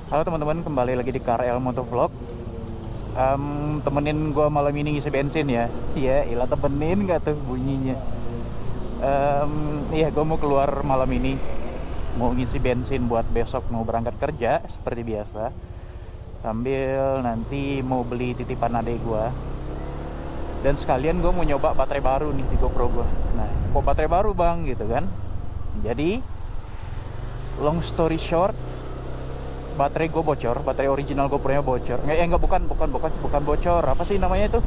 Halo teman-teman, kembali lagi di KRL Motovlog. Temenin gue malam ini ngisi bensin ya. Iya, ilah temenin gak tuh bunyinya. Iya, gue mau keluar malam ini, mau ngisi bensin buat besok mau berangkat kerja seperti biasa. Sambil nanti mau beli titipan adek gue. Dan sekalian gue mau nyoba baterai baru nih di GoPro gue. Nah, kok baterai baru bang gitu kan? Jadi, long story short, baterai gue bocor, baterai original GoPro-nya bocor. Enggak, bukan bocor. Apa sih namanya itu?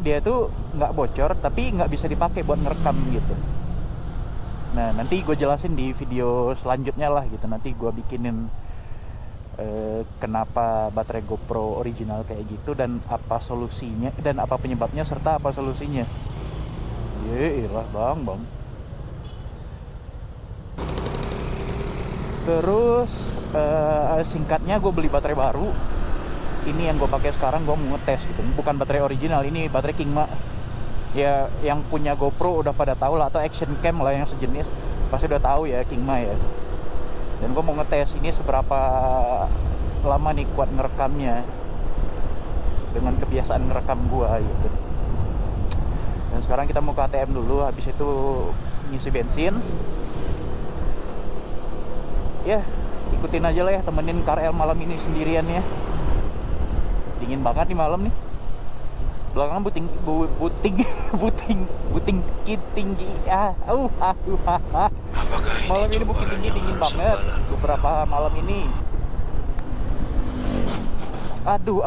Dia tuh nggak bocor, tapi nggak bisa dipakai buat ngerekam gitu. Nah, nanti gue jelasin di video selanjutnya lah gitu. Nanti gue bikinin kenapa baterai GoPro original kayak gitu dan apa solusinya dan apa penyebabnya serta apa solusinya. Iyalah bang. Terus singkatnya gue beli baterai baru. Ini yang gue pakai sekarang, gue mau ngetes gitu. Bukan baterai original, ini baterai Kingma. Ya yang punya GoPro udah pada tahu lah, atau action cam lah yang sejenis pasti udah tahu ya Kingma ya. Dan gue mau ngetes ini seberapa lama nih kuat ngerekamnya dengan kebiasaan ngerekam gue gitu. Dan sekarang kita mau ke ATM dulu, habis itu ngisi bensin. Ya ikutin aja lah ya, temenin KRL malam ini sendirian ya. Dingin banget nih malam nih. Belakangan buting tinggi. Malam ini bukit tinggi dingin banget beberapa malam ini. Aduh.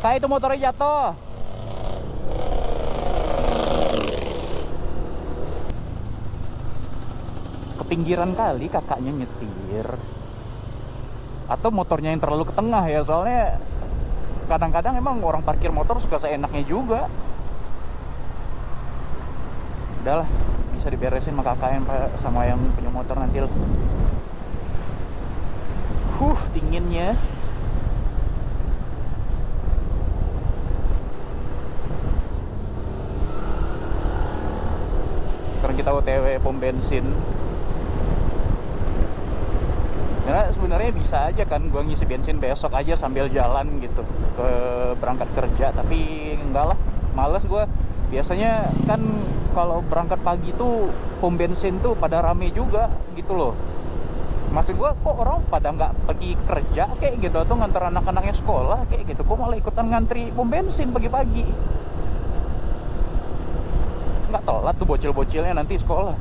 Kayak itu motornya jatuh. Kepinggiran kali kakaknya nyetir. Atau motornya yang terlalu ke tengah ya, soalnya kadang-kadang emang orang parkir motor suka seenaknya juga. Udahlah, bisa diberesin sama kakak yang sama yang punya motor nanti lah. Dinginnya. Sekarang kita OTW pom bensin. Karena sebenarnya bisa aja kan gua ngisi bensin besok aja sambil jalan gitu ke berangkat kerja, tapi enggak lah, males gua. Biasanya kan kalau berangkat pagi tuh pom bensin tuh pada rame juga gitu loh. Maksud gua, kok orang pada nggak pergi kerja kayak gitu atau nganter anak-anaknya sekolah kayak gitu, kok malah ikutan ngantri pom bensin pagi-pagi. Nggak telat tuh bocil-bocilnya nanti sekolah.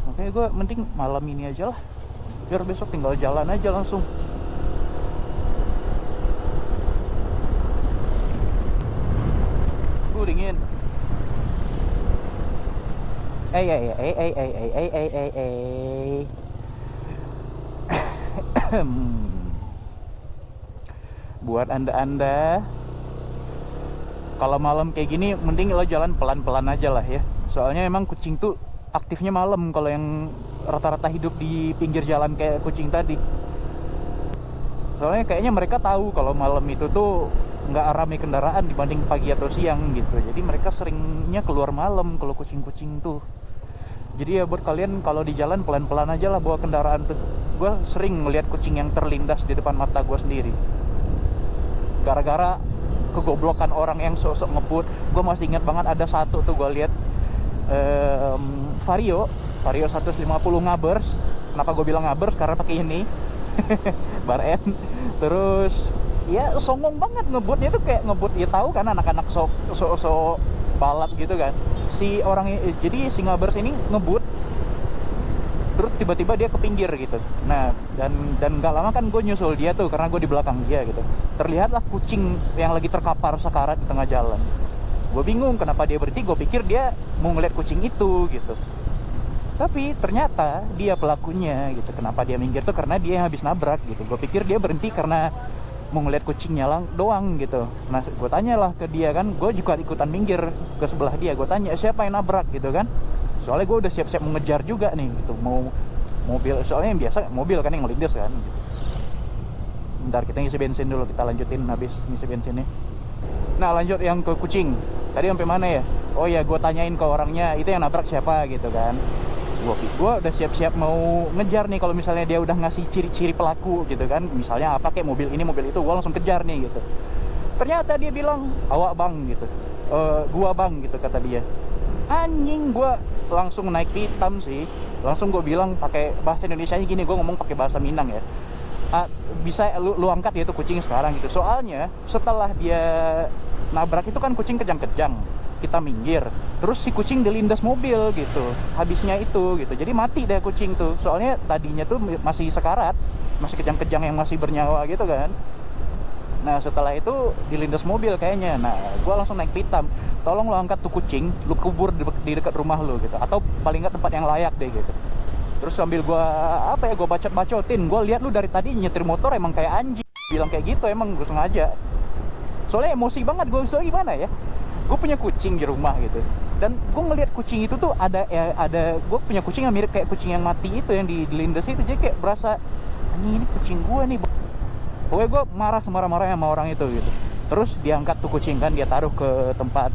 Makanya gue mending malam ini aja lah, biar besok tinggal jalan aja langsung. Dingin. Buat anda kalau malam kayak gini mending lo jalan pelan-pelan aja lah ya. Soalnya emang kucing tuh aktifnya malam kalau yang rata-rata hidup di pinggir jalan kayak kucing tadi. Soalnya kayaknya mereka tahu kalau malam itu tuh nggak ramai kendaraan dibanding pagi atau siang gitu. Jadi mereka seringnya keluar malam kalau kucing-kucing tuh. Jadi ya buat kalian kalau di jalan pelan-pelan aja lah bawa kendaraan tuh. Gue sering ngeliat kucing yang terlindas di depan mata gue sendiri. Gara-gara kegoblokan orang yang sok-sok ngebut. Gue masih ingat banget ada satu tuh gue lihat Vario 150 ngabers. Kenapa gue bilang ngabers? Karena pakai ini bar N. Terus ya songong banget ngebutnya tuh, kayak ngebut ya, tahu kan anak-anak sok balap gitu kan. Si orang jadi si ngabers ini ngebut terus tiba-tiba dia ke pinggir gitu. Nah, dan gak lama kan gue nyusul dia tuh karena gue di belakang dia gitu. Terlihatlah kucing yang lagi terkapar sekarat di tengah jalan. Gue bingung kenapa dia berhenti. Gue pikir dia mau ngeliat kucing itu gitu. Tapi ternyata dia pelakunya gitu. Kenapa dia minggir tuh karena dia yang habis nabrak gitu. Gue pikir dia berhenti karena mau ngeliat kucingnya doang gitu. Nah, gue tanyalah ke dia kan. Gue juga ikutan minggir ke sebelah dia. Gue tanya siapa yang nabrak gitu kan. Soalnya gue udah siap-siap mengejar juga nih gitu, mau mobil, soalnya yang biasa mobil kan yang melindas kan. Bentar, kita ngisi bensin dulu, kita lanjutin habis ngisi bensinnya. Nah, lanjut yang ke kucing. Tadi sampai mana ya? Oh ya, gue tanyain ke orangnya, itu yang nabrak siapa gitu kan. Gue udah siap-siap mau ngejar nih kalau misalnya dia udah ngasih ciri-ciri pelaku gitu kan. Misalnya apa kayak mobil ini, mobil itu, gue langsung kejar nih gitu. Ternyata dia bilang, awak bang gitu. Gua bang gitu kata dia. Anjing, gue langsung naik pitam sih. Langsung gue bilang pakai bahasa Indonesianya gini, gue ngomong pakai bahasa Minang ya. Bisa lu angkat ya itu kucing sekarang gitu. Soalnya setelah dia nabrak itu kan kucing kejang-kejang, kita minggir, terus si kucing dilindas mobil gitu, habisnya itu gitu. Jadi mati deh kucing tuh, soalnya tadinya tuh masih sekarat, masih kejang-kejang yang masih bernyawa gitu kan. Nah setelah itu dilindas mobil kayaknya. Nah gue langsung naik pitam, tolong lo angkat tuh kucing, lu kubur di dekat rumah lu gitu, atau paling nggak tempat yang layak deh gitu. Terus sambil gue gue bacot-bacotin, gue lihat lu dari tadi nyetir motor emang kayak anjing, bilang kayak gitu, emang gue sengaja. Soalnya emosi banget gue, soalnya gimana ya, gue punya kucing di rumah gitu, dan gue ngelihat kucing itu tuh ada gue punya kucing yang mirip kayak kucing yang mati itu, yang dilindas itu. Jadi kayak berasa anjing, ini kucing gue nih. Pokoknya gue marah semarah-marahnya sama orang itu gitu. Terus diangkat tuh kucing kan, dia taruh ke tempat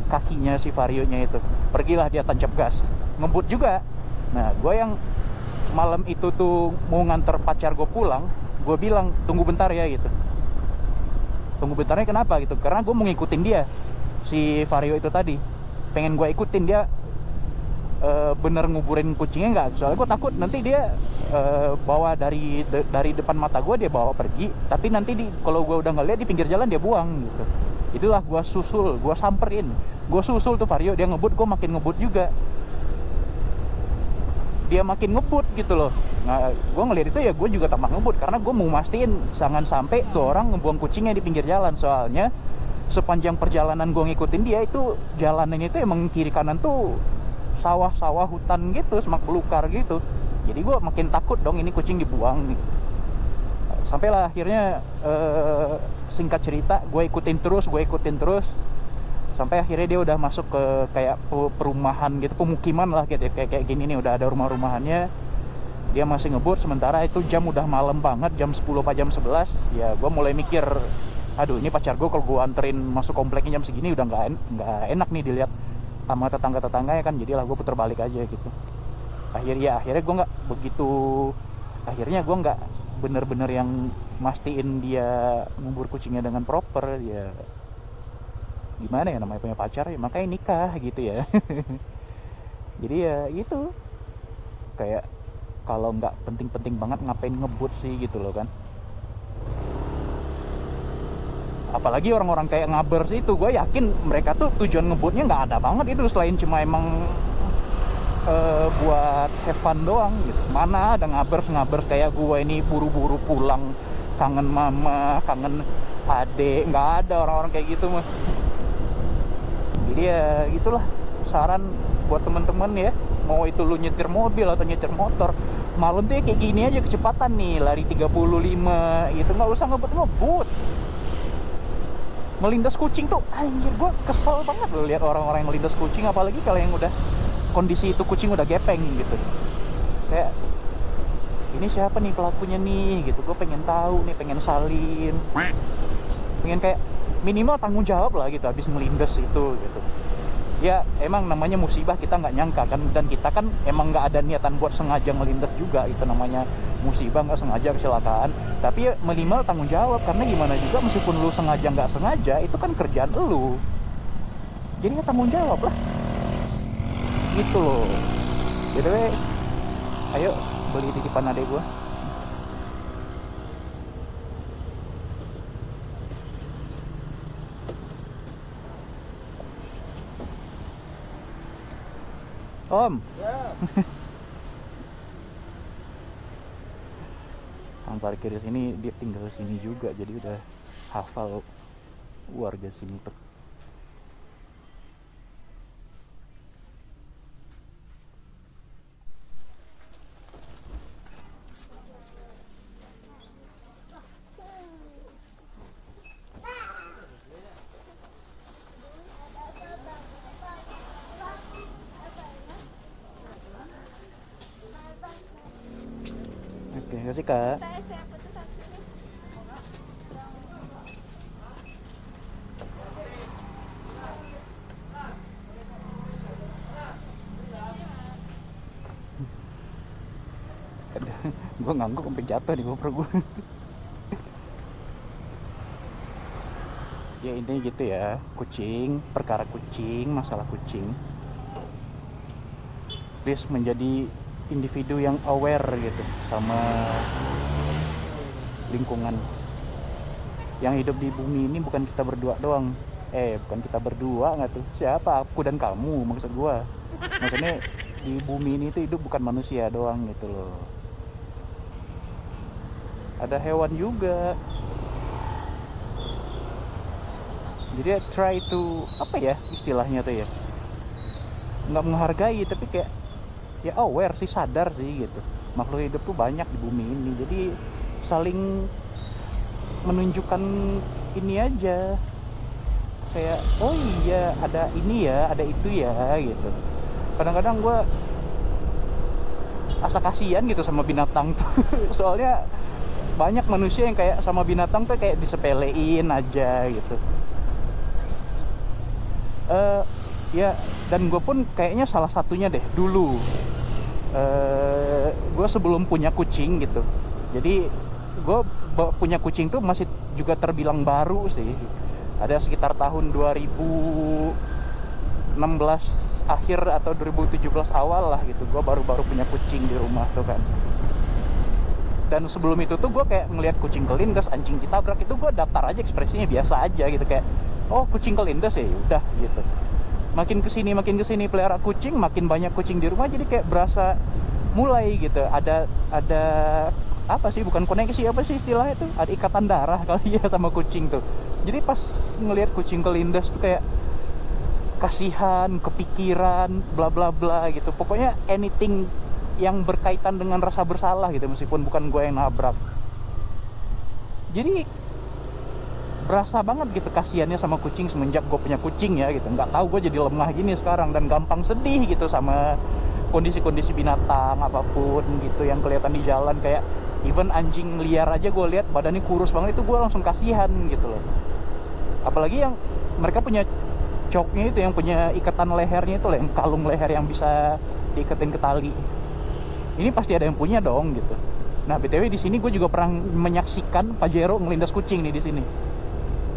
kakinya si Vario nya itu. Pergilah dia tancap gas, ngebut juga. Nah gue yang malam itu tuh mau nganter pacar gue pulang, gue bilang tunggu bentar ya gitu. Tunggu bentarnya kenapa gitu, karena gue mau ngikutin dia, si Vario itu tadi. Pengen gue ikutin dia bener nguburin kucingnya nggak. Soalnya gue takut nanti dia bawa dari depan mata gue, dia bawa pergi, tapi nanti kalau gue udah ngeliat di pinggir jalan dia buang gitu. Itulah gue susul, gue samperin, gue susul tuh Vario, dia ngebut, gue makin ngebut juga. Dia makin ngebut gitu loh. Nah gue ngeliat itu ya, gue juga tambah ngebut, karena gue mau mastiin jangan sampai tuh orang ngebuang kucingnya di pinggir jalan. Soalnya sepanjang perjalanan gue ngikutin dia itu, jalanannya itu emang kiri kanan tuh sawah-sawah, hutan gitu, semak belukar gitu. Jadi gue makin takut dong ini kucing dibuang nih. Sampailah akhirnya singkat cerita, gue ikutin terus sampai akhirnya dia udah masuk ke kayak perumahan gitu, pemukiman lah kayak gini nih, udah ada rumah-rumahannya. Dia masih ngebut, sementara itu jam udah malam banget, jam 10 apa jam 11. Ya gue mulai mikir, aduh ini pacar gue kalau gue anterin masuk kompleknya jam segini udah nggak enak nih dilihat sama tetangga-tetangganya kan. Jadi lah gue putar balik aja gitu. Akhirnya gue nggak begitu, akhirnya gue nggak bener-bener yang mastiin dia ngubur kucingnya dengan proper ya. Gimana ya, namanya punya pacar ya, makanya nikah gitu ya. Jadi ya itu, kayak kalau nggak penting-penting banget ngapain ngebut sih gitu loh kan. Apalagi orang-orang kayak ngabers itu, gue yakin mereka tuh tujuan ngebutnya nggak ada banget itu, selain cuma emang buat have fun doang gitu. Mana ada ngabers kayak gue ini buru-buru pulang, kangen mama, kangen adek, nggak ada orang-orang kayak gitu mah. Jadi ya gitulah, saran buat temen-temen ya, mau itu lu nyetir mobil atau nyetir motor, malam tuh ya kayak gini aja kecepatan nih, lari 35 gitu, nggak usah ngebut-ngebut. Melindas kucing tuh anjir, gue kesel banget loh lihat orang-orang yang melindas kucing, apalagi kalau yang udah kondisi itu kucing udah gepeng gitu. Kayak ini siapa nih pelakunya nih gitu, gue pengen tahu nih, pengen salin, pengen kayak minimal tanggung jawab lah gitu habis melindas itu gitu. Ya emang namanya musibah, kita nggak nyangka kan, dan kita kan emang nggak ada niatan buat sengaja melindas juga, itu namanya musibah, nggak sengaja kecelakaan. Tapi ya minimal tanggung jawab, karena gimana juga meskipun lu sengaja nggak sengaja, itu kan kerjaan lu, jadi ya tanggung jawab lah gitu loh. Jadi ayo beli titipan adek gua. Om. Ya. Kang parkir sini, dia tinggal sini juga, jadi udah hafal warga sini tuh. Oke, kasih Kak. Gue ngangguk sampai jatuh di GoPro gue. Ya ini gitu ya, kucing, perkara kucing, masalah kucing. Please menjadi individu yang aware gitu sama lingkungan. Yang hidup di bumi ini bukan kita berdua doang. Bukan kita berdua nggak tuh? Siapa? Aku dan kamu maksud gua. Maksudnya di bumi ini tuh hidup bukan manusia doang gitu loh. Ada hewan juga. Jadi try to apa ya istilahnya tuh ya? Nggak menghargai tapi kayak ya aware sih, sadar sih gitu. Makhluk hidup tuh banyak di bumi ini. Jadi saling menunjukkan ini aja, kayak oh iya ada ini ya, ada itu ya gitu. Kadang-kadang gue asa kasihan gitu sama binatang tuh. Soalnya banyak manusia yang kayak sama binatang tuh kayak disepelein aja gitu. Ya dan gue pun kayaknya salah satunya deh dulu. Gue sebelum punya kucing gitu, jadi gue punya kucing tuh masih juga terbilang baru sih. Ada sekitar tahun 2016 akhir atau 2017 awal lah gitu. Gue baru-baru punya kucing di rumah tuh kan. Dan sebelum itu tuh gue kayak ngelihat kucing kelindes, anjing ditabrak, itu gue daftar aja, ekspresinya biasa aja gitu, kayak oh kucing kelindes ya udah gitu. Makin kesini pelihara kucing, makin banyak kucing di rumah, jadi kayak berasa mulai gitu ada apa sih, bukan koneksi, apa sih istilahnya itu, ada ikatan darah kali ya sama kucing tuh. Jadi pas ngelihat kucing kelindes tuh kayak kasihan, kepikiran, bla bla bla gitu. Pokoknya anything yang berkaitan dengan rasa bersalah gitu, meskipun bukan gue yang nabrak. Jadi berasa banget gitu kasihannya sama kucing semenjak gue punya kucing ya gitu. Nggak tahu gue jadi lemah gini sekarang dan gampang sedih gitu sama kondisi-kondisi binatang apapun gitu yang kelihatan di jalan. Kayak even anjing liar aja gue lihat badannya kurus banget, itu gue langsung kasihan gitu loh. Apalagi yang mereka punya coknya itu, yang punya ikatan lehernya itu, yang kalung leher yang bisa diiketin ke tali. Ini pasti ada yang punya dong gitu. Nah BTW di sini gue juga pernah menyaksikan Pajero ngelindas kucing nih di sini.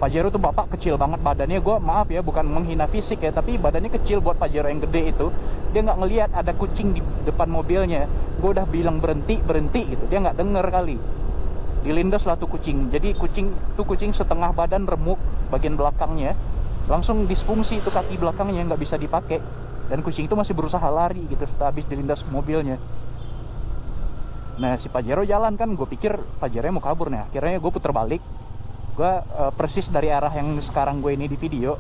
Pajero tuh bapak kecil banget badannya. Gue maaf ya, bukan menghina fisik ya, tapi badannya kecil buat Pajero yang gede itu. Dia nggak ngelihat ada kucing di depan mobilnya. Gue udah bilang berhenti gitu, dia nggak denger kali. Dilindas lah tuh kucing. Jadi kucing setengah badan remuk bagian belakangnya, langsung disfungsi tuh kaki belakangnya nggak bisa dipakai. Dan kucing itu masih berusaha lari gitu setelah habis dilindas mobilnya. Nah si Pajero jalan kan, gue pikir Pajero mau kabur. Nah akhirnya gue puter balik, gue persis dari arah yang sekarang gue ini di video,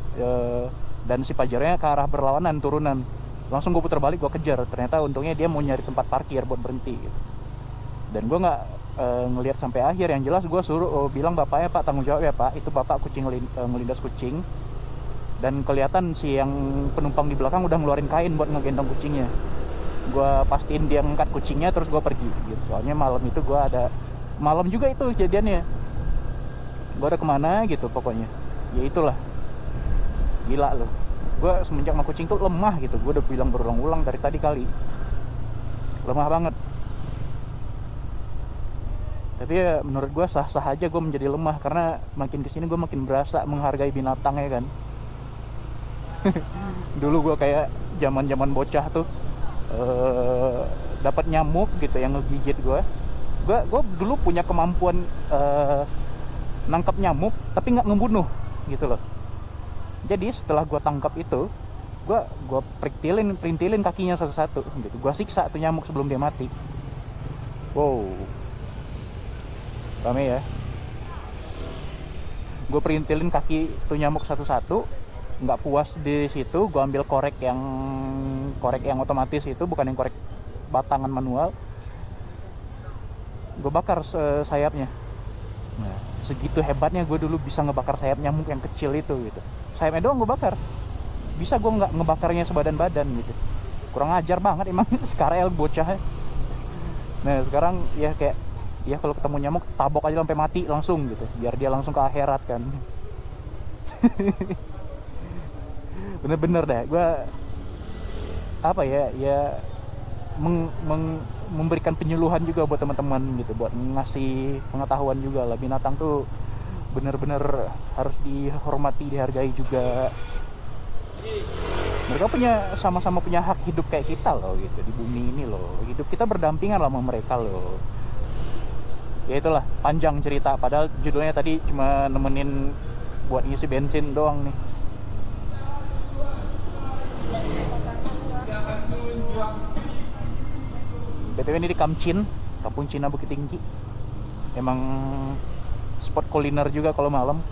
dan si Pajero-nya ke arah berlawanan turunan. Langsung gue puter balik, gue kejar. Ternyata untungnya dia mau nyari tempat parkir buat berhenti gitu. Dan gue nggak ngelihat sampai akhir. Yang jelas gue suruh bilang bapaknya, Pak tanggung jawab ya Pak, itu bapak kucing ngelindas kucing. Dan kelihatan si yang penumpang di belakang udah ngeluarin kain buat ngegendong kucingnya. Gue pastiin dia ngangkat kucingnya, terus gue pergi gitu. Soalnya malam itu gue ada, malam juga itu kejadiannya, gue ada kemana gitu pokoknya. Ya itulah, gila loh. Gue semenjak sama kucing tuh lemah gitu. Gue udah bilang berulang-ulang dari tadi kali, lemah banget. Tapi ya menurut gue sah-sah aja gue menjadi lemah, karena makin kesini gue makin berasa menghargai binatang ya kan. Dulu gue kayak zaman bocah tuh, dapat nyamuk gitu yang ngegigit gue dulu punya kemampuan nangkap nyamuk tapi nggak ngebunuh gitu loh. Jadi setelah gue tangkap itu, gue perintilin kakinya satu-satu gitu. Gue siksa tuh nyamuk sebelum dia mati. Wow, rame ya. Gue perintilin kaki tuh nyamuk satu-satu. Nggak puas di situ, gue ambil korek yang otomatis itu, bukan yang korek batangan manual. Gue bakar sayapnya. Nah, segitu hebatnya gue dulu bisa ngebakar sayap nyamuk yang kecil itu gitu. Sayapnya doang gue bakar. Bisa gue nggak ngebakarnya sebadan-badan gitu. Kurang ajar banget emang sekarang bocah. Nah sekarang ya kayak, ya kalau ketemu nyamuk tabok aja sampai mati langsung gitu, biar dia langsung ke akhirat kan. Bener-bener deh gue apa ya memberikan penyuluhan juga buat teman-teman gitu, buat ngasih pengetahuan juga lah, binatang tuh bener-bener harus dihormati, dihargai juga. Mereka sama-sama punya hak hidup kayak kita loh gitu di bumi ini loh. Hidup kita berdampingan lah sama mereka loh. Ya itulah, panjang cerita, padahal judulnya tadi cuma nemenin buat ngisi bensin doang nih. BTW ini di Kamchin, Kampung Cina Bukit Tinggi. Emang spot kuliner juga kalau malam.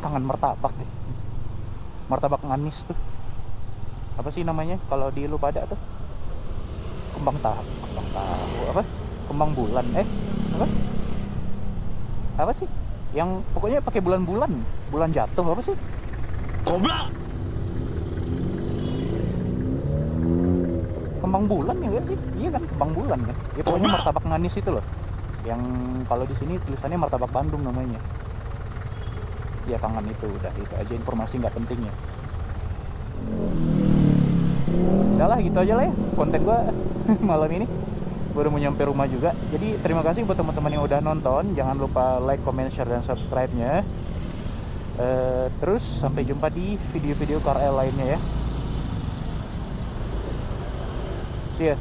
Tangan martabak deh. Martabak manis tuh. Apa sih namanya kalau di lu pada tuh? Kembang tahu apa? Kembang bulan. Apa? Apa sih? Yang pokoknya pakai bulan-bulan, bulan jatuh apa sih? Goblok. Kembang bulan ya kan sih? Iya kan, kembang bulan kan. Ya pokoknya martabak manis itu loh. Yang kalau di sini tulisannya martabak Bandung namanya. Ya kangen itu, udah itu aja informasi nggak penting ya. Udah lah, gitu aja lah ya konten gua malam ini. Baru mau nyampe rumah juga. Jadi terima kasih buat teman-teman yang udah nonton. Jangan lupa like, comment, share, dan subscribe-nya. Terus sampai jumpa di video-video KRL lainnya ya. See ya.